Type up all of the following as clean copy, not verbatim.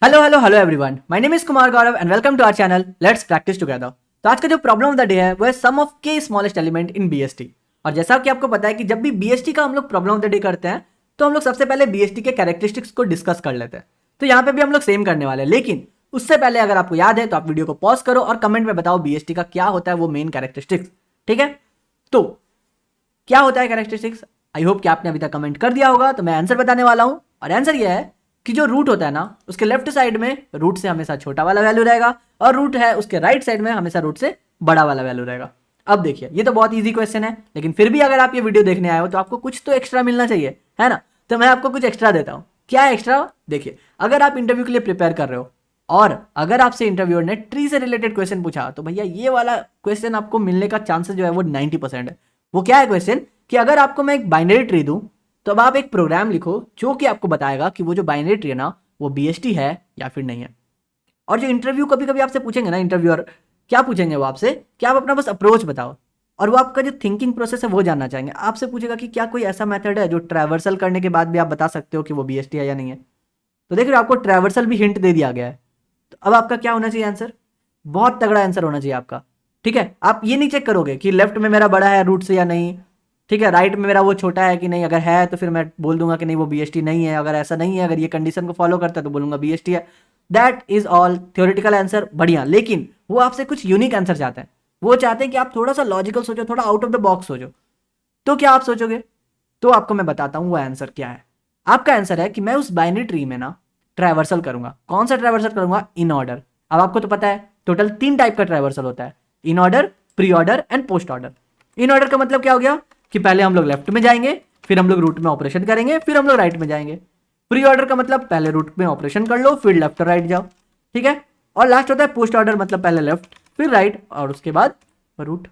Hello hello hello everyone, my name is Kumar Gaurav and welcome to our channel let's practise together. तो आज का जो problem of the day है वो है सम ऑफ के स्मॉलेस्ट एलिमेंट इन बीएसटी। और जैसा कि आपको पता है कि जब भी बीएसटी का हम लोग प्रॉब्लम ऑफ द डे करते हैं तो हम लोग सबसे पहले बीएसटी के कैरेक्टरिस्टिक्स को डिस्कस कर लेते हैं। तो यहाँ पे भी हम लोग सेम करने वाले हैं, लेकिन उससे पहले अगर आपको याद है तो आप वीडियो को पॉज करो और कमेंट में बताओ बीएसटी का क्या होता है वो मेन कैरेक्टरिस्टिक्स। ठीक है, तो क्या होता है कैरेक्टरिस्टिक्स? आई होप कि आपने अभी तक कमेंट कर दिया होगा। तो मैं आंसर बताने वाला हूं और आंसर यह है कि जो रूट होता है ना उसके लेफ्ट साइड में रूट से हमेशा छोटा वाला वैल्यू रहेगा और रूट है उसके राइट साइड में हमेशा रूट से बड़ा वाला वैल्यू रहेगा। अब देखिए, ये तो बहुत इजी क्वेश्चन है, लेकिन फिर भी अगर आप ये वीडियो देखने आए हो तो आपको कुछ तो एक्स्ट्रा मिलना चाहिए, है ना? तो मैं आपको कुछ एक्स्ट्रा देता हूं। क्या है एक्स्ट्रा? देखिए, अगर आप इंटरव्यू के लिए प्रिपेयर कर रहे हो और अगर आपसे इंटरव्यूअर ने ट्री से रिलेटेड क्वेश्चन पूछा तो भैया ये वाला क्वेश्चन आपको मिलने का चांसेस जो है वो 90% है। वो क्या है क्वेश्चन? कि अगर आपको मैं एक बाइनरी ट्री दूं तो अब आप एक प्रोग्राम लिखो जो कि आपको बताएगा कि वो जो बाइनरी ट्री है ना वो बीएसटी है या फिर नहीं है। और जो इंटरव्यू कभी कभी आपसे पूछेंगे ना, इंटरव्यूअर क्या पूछेंगे वो आपसे कि आप अपना बस अप्रोच बताओ, और वो आपका जो थिंकिंग प्रोसेस है वो जानना चाहेंगे। आपसे पूछेगा कि क्या कोई ऐसा मेथड है जो ट्रैवर्सल करने के बाद भी आप बता सकते हो कि वो बीएसटी है या नहीं है। तो देख रहे हो, आपको ट्रैवर्सल भी हिंट दे दिया गया है। तो अब आपका क्या होना चाहिए आंसर? बहुत तगड़ा आंसर होना चाहिए आपका। ठीक है, आप ये नहीं चेक करोगे कि लेफ्ट में मेरा बड़ा है रूट से या नहीं, ठीक है, राइट में मेरा वो छोटा है कि नहीं। अगर है तो फिर मैं बोल दूंगा कि नहीं वो बीएसटी नहीं है, अगर ऐसा नहीं है, अगर ये कंडीशन को फॉलो करता है तो बोलूंगा बीएसटी है। That is all theoretical answer, बढ़िया। लेकिन वो आपसे कुछ यूनिक आंसर चाहते हैं। वो चाहते हैं कि आप थोड़ा सा लॉजिकल सोचो, थोड़ा आउट ऑफ द बॉक्स सोचो। तो क्या आप सोचोगे? तो आपको मैं बताता हूं वो आंसर क्या है। आपका आंसर है कि मैं उस बाइनरी ट्री में ना ट्रैवर्सल करूंगा। कौन सा ट्रैवर्सल करूंगा? In order. अब आपको तो पता है टोटल 3 टाइप का ट्रैवर्सल होता है, in order, pre order and post order. In order का मतलब क्या हो गया कि पहले हम लोग लेफ्ट में जाएंगे, फिर हम लोग रूट में ऑपरेशन करेंगे, फिर हम लोग राइट में जाएंगे। प्री ऑर्डर का मतलब पहले रूट में ऑपरेशन कर लो फिर लेफ्ट और राइट जाओ, ठीक है। और लास्ट होता है पोस्ट ऑर्डर, मतलब पहले लेफ्ट फिर राइट और उसके बाद रूट।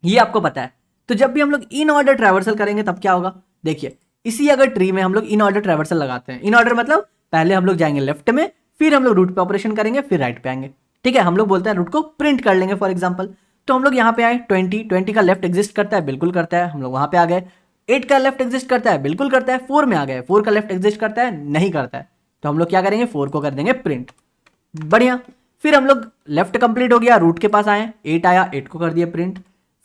ये आपको पता है। तो जब भी हम लोग इन ऑर्डर ट्रैवर्सल करेंगे तब क्या होगा? देखिए, इसी अगर ट्री में हम लोग इन ऑर्डर ट्रैवर्सल लगाते हैं, इन ऑर्डर मतलब पहले हम लोग जाएंगे लेफ्ट में, फिर हम लोग रूट पे ऑपरेशन करेंगे, फिर राइट पे आएंगे, ठीक है। हम लोग बोलते हैं रूट को प्रिंट कर लेंगे फॉर एग्जाम्पल। तो हम लोग यहाँ पे आए, 20 का लेफ्ट एग्जिस्ट करता है, बिल्कुल करता है, हम लोग वहां पे आ गए। 8 का लेफ्ट एग्जिस्ट करता है, बिल्कुल करता है, 4 में आ गए, 4 का लेफ्ट एग्जिस्ट करता है, नहीं करता है। तो हम लोग क्या करेंगे? 4 को कर देंगे प्रिंट, बढ़िया। फिर हम लोग लेफ्ट कंप्लीट हो गया, रूट के पास आए, 8 आया, 8 को कर दिया प्रिंट।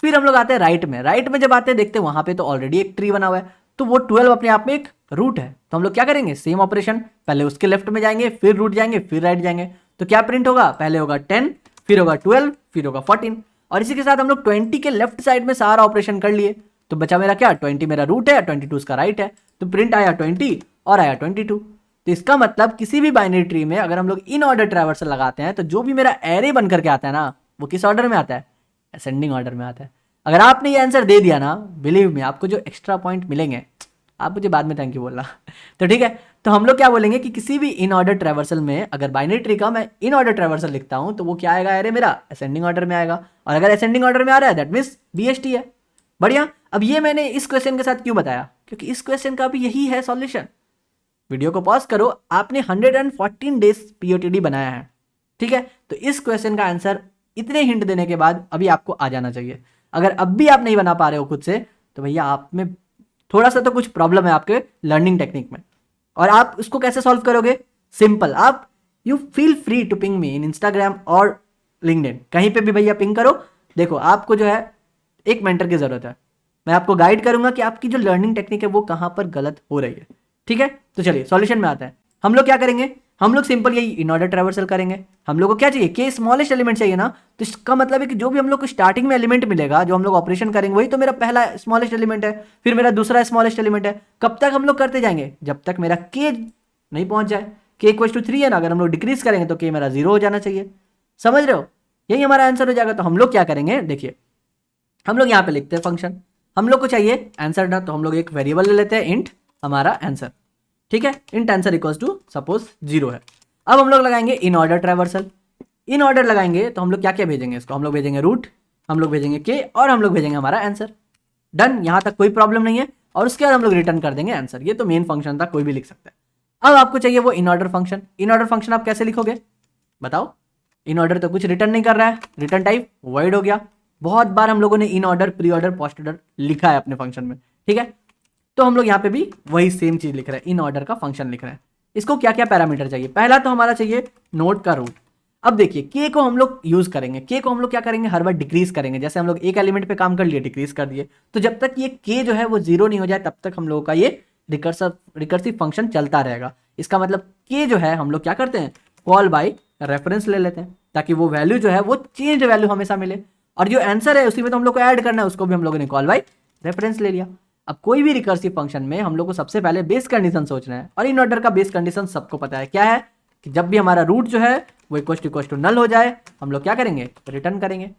फिर हम लोग आते हैं राइट में। राइट में जब आते हैं देखते हैं वहां पे तो ऑलरेडी एक ट्री बना हुआ है, तो वो 12 अपने आप में एक रूट है। तो हम लोग क्या करेंगे? सेम ऑपरेशन, पहले उसके लेफ्ट में जाएंगे, फिर रूट जाएंगे, फिर राइट जाएंगे। तो क्या प्रिंट होगा? पहले होगा 10, फिर होगा 12, फिर होगा 14। और इसी के साथ हम लोग 20 के लेफ्ट साइड में सारा ऑपरेशन कर लिए। तो बचा मेरा क्या? 20 मेरा रूट है, 22 उसका राइट है। तो प्रिंट आया 20 और आया 22। तो इसका मतलब किसी भी बाइनरी ट्री में अगर हम लोग इन ऑर्डर ट्रैवर्सल लगाते हैं तो जो भी मेरा एरे बन करके आता है ना वो किस ऑर्डर में आता है? असेंडिंग ऑर्डर में आता है। अगर आपने ये आंसर दे दिया ना, बिलीव में आपको जो एक्स्ट्रा पॉइंट मिलेंगे, आप मुझे बाद में थैंक यू बोलना। तो ठीक है, तो हम लोग क्या बोलेंगे कि किसी भी इन ऑर्डर ट्रैवर्सल में अगर बाइनरी ट्री का मैं इन ऑर्डर ट्रैवर्सल लिखता हूं तो वो क्या आएगा? एरे मेरा असेंडिंग ऑर्डर में आएगा। और अगर असेंडिंग ऑर्डर में आ रहा है दैट मीन्स बीएसटी है, बढ़िया। अब ये मैंने इस क्वेश्चन के साथ क्यों बताया? क्योंकि इस क्वेश्चन का भी यही है सॉल्यूशन। वीडियो को पॉज करो, आपने 114 डेज पीओटीडी बनाया है, ठीक है। तो इस क्वेश्चन का आंसर इतने हिंट देने के बाद अभी आपको आ जाना चाहिए। अगर अब भी आप नहीं बना पा रहे हो खुद से तो भैया आप में थोड़ा सा तो कुछ प्रॉब्लम है आपके लर्निंग टेक्निक में। और आप उसको कैसे सॉल्व करोगे? सिंपल, आप you feel free to ping me in Instagram और लिंक्डइन, कहीं पे भी भैया पिंग करो। देखो, आपको जो है एक मेंटर की जरूरत है। मैं आपको गाइड करूंगा कि आपकी जो लर्निंग टेक्निक है वो कहां पर गलत हो रही है, ठीक है। तो चलिए सॉल्यूशन में आते हैं। हम लोग क्या करेंगे? हम लोग सिंपल यही इन ऑर्डर ट्रैवर्सल करेंगे। हम लोग को क्या चाहिए? के स्मॉलेस्ट एलिमेंट चाहिए ना। तो इसका मतलब है कि जो भी हम लोग को स्टार्टिंग में एलिमेंट मिलेगा जो हम लोग ऑपरेशन करेंगे वही तो मेरा पहला स्मॉलेस्ट एलिमेंट है, फिर मेरा दूसरा स्मॉलेस्ट एलिमेंट है। कब तक हम लोग करते जाएंगे? जब तक मेरा के नहीं पहुंच जाए। के इक्वल टू 3 है ना, अगर हम लोग डिक्रीज करेंगे तो के मेरा 0 हो जाना चाहिए। समझ रहे हो? यही हमारा आंसर हो जाएगा। तो हम लोग क्या करेंगे? देखिए, हम लोग यहाँ पे लिखते हैं फंक्शन, हम लोग को चाहिए आंसर ना, तो हम लोग एक वेरिएबल ले लेते हैं इंट हमारा आंसर, ठीक है। Int answer equals to suppose 0 है। अब हम लोग लगाएंगे in order traversal. In order लगाएंगे तो हम लोग क्या क्या भेजेंगे? इसको हम लोग भेजेंगे रूट, हम लोग भेजेंगे के और हम लोग भेजेंगे हमारा आंसर। डन, यहां तक कोई प्रॉब्लम नहीं है। और उसके बाद हम लोग रिटर्न कर देंगे आंसर। ये तो मेन फंक्शन था, कोई भी लिख सकता है। अब आपको चाहिए वो in order function. In order function आप कैसे लिखोगे बताओ? इन ऑर्डर तो कुछ रिटर्न नहीं कर रहा है, रिटर्न टाइप वॉइड हो गया। बहुत बार हम लोगों ने in order, pre order, post order लिखा है अपने फंक्शन में, ठीक है। तो हम लोग यहाँ पे भी वही सेम चीज लिख रहे हैं, इन ऑर्डर का फंक्शन लिख रहे हैं। इसको क्या क्या पैरामीटर चाहिए। पहला तो हमारा चाहिए नोड का रूट। अब देखिए के को हम लोग यूज करेंगे, के को हम लोग क्या करेंगे, हर बार डिक्रीज करेंगे। जैसे हम लोग एक एलिमेंट पे काम कर लिए, डिक्रीज कर दिए, तो जब तक ये के जो है वो जीरो नहीं हो जाए तब तक हम लोगों का ये रिकर्सिव फंक्शन चलता रहेगा। इसका मतलब के जो है हम लोग क्या करते हैं, कॉल बाय रेफरेंस ले लेते हैं, ताकि वो वैल्यू जो है वो चेंज वैल्यू हमेशा मिले। और जो आंसर है उसी में तो हम लोग को ऐड करना है, उसको भी हम लोगों ने कॉल बाय रेफरेंस ले लिया। अब कोई भी रिकर्सिव फंक्शन में हम लोग को सबसे पहले बेस कंडीशन सोचना है, और इन ऑर्डर का बेस कंडीशन सबको पता है क्या है, कि जब भी हमारा रूट जो है वो इक्वल टू नल हो जाए, हम लोग क्या करेंगे, रिटर्न करेंगे।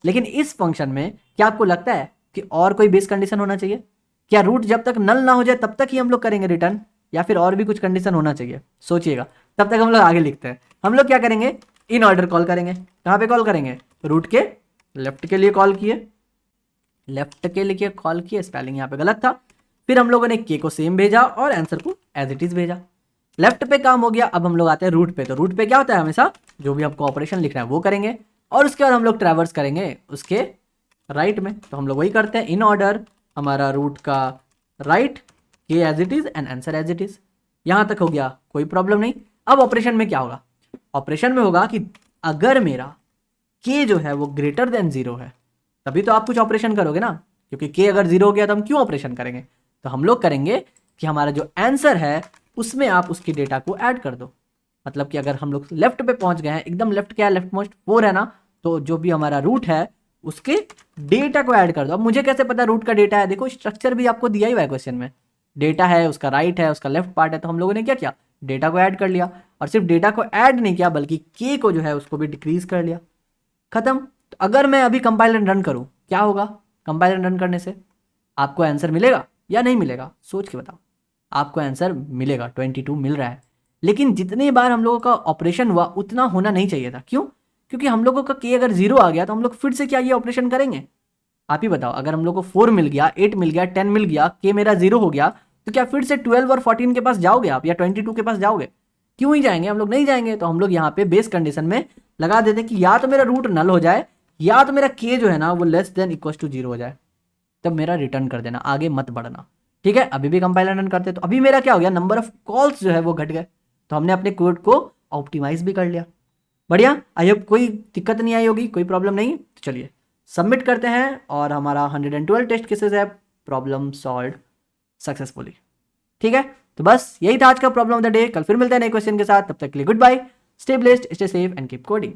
लेकिन इस फंक्शन में क्या आपको लगता है कि और कोई बेस कंडीशन होना चाहिए? क्या रूट जब तक नल ना हो जाए तब तक ही हम लोग करेंगे रिटर्न, या फिर और भी कुछ कंडीशन होना चाहिए? सोचिएगा। तब तक हम लोग आगे लिखते हैं। हम लोग क्या करेंगे, इन ऑर्डर कॉल करेंगे। कहाँ पे कॉल करेंगे, रूट के लेफ्ट के लिए कॉल किए, लेफ्ट के लिए कॉल किए, स्पेलिंग यहाँ पे गलत था। फिर हम लोगों ने के को सेम भेजा और आंसर को एज इट इज भेजा। लेफ्ट पे काम हो गया। अब हम लोग आते हैं रूट पे। तो रूट पे क्या होता है, हमेशा जो भी आपको ऑपरेशन लिखना है वो करेंगे, और उसके बाद हम लोग ट्रैवर्स करेंगे उसके राइट में। तो हम लोग वही करते हैं, इन ऑर्डर हमारा रूट का राइट, के as it is and answer as it is. यहां तक हो गया, कोई प्रॉब्लम नहीं। अब ऑपरेशन में क्या होगा, ऑपरेशन में होगा कि अगर मेरा के जो है वो ग्रेटर देन जीरो है, तभी तो आप कुछ ऑपरेशन करोगे ना, क्योंकि के अगर जीरो हो गया तो हम क्यों ऑपरेशन करेंगे। तो हम लोग करेंगे कि हमारा जो आंसर है उसमें आप उसकी डेटा को ऐड कर दो। मतलब कि अगर हम लोग लेफ्ट पे पहुंच गए हैं, एकदम लेफ्ट क्या है, लेफ्ट मोस्ट 4 है ना, तो जो भी हमारा रूट है उसके डेटा को ऐड कर दो। अब मुझे कैसे पता रूट का डेटा है, देखो स्ट्रक्चर भी आपको दिया ही हुआ है क्वेश्चन में। डेटा है, उसका राइट है, उसका लेफ्ट पार्ट है, तो हम लोगों ने क्या किया, डेटा को ऐड कर लिया। और सिर्फ डेटा को ऐड नहीं किया बल्कि के को जो है उसको भी डिक्रीज कर लिया। खत्म। तो अगर मैं अभी कंपाइल एंड रन करूं, क्या होगा, कंपाइल एंड रन करने से आपको आंसर मिलेगा या नहीं मिलेगा, सोच के बताओ। आपको आंसर मिलेगा, 22 मिल रहा है। लेकिन जितनी बार हम लोगों का ऑपरेशन हुआ उतना होना नहीं चाहिए था। क्यों? क्योंकि हम लोगों का के अगर जीरो आ गया तो हम लोग फिर से क्या ये ऑपरेशन करेंगे? आप ही बताओ। अगर हम लोग को 4 मिल गया, 8 मिल गया, 10 मिल गया, के मेरा जीरो हो गया, तो क्या फिर से 12 और 14 के पास जाओगे आप, या 22 के पास जाओगे? क्यों ही जाएंगे, हम लोग नहीं जाएंगे। तो हम लोग यहाँ पे बेस कंडीशन में लगा देते हैं कि या तो मेरा रूट नल हो जाए, या तो मेरा के जो है ना वो less than equal to zero हो जाए, तब मेरा रिटर्न कर देना, आगे मत बढ़ना। ठीक है, अभी भी कंपाइलर रन करते तो अभी मेरा क्या हो गया, नंबर ऑफ कॉल्स जो है वो घट गए। तो हमने अपने कोड को ऑप्टिमाइज भी कर लिया। बढ़िया, आई होप कोई दिक्कत नहीं आई होगी, कोई प्रॉब्लम नहीं। तो चलिए सबमिट करते हैं, और हमारा 112 टेस्ट केसेस है प्रॉब्लम सॉल्व सक्सेसफुली। ठीक है, तो बस यही था आज का प्रॉब्लम ऑफ द डे। कल फिर मिलते हैं नए क्वेश्चन के साथ, तब तक के लिए goodbye, stay blessed, stay safe and keep coding.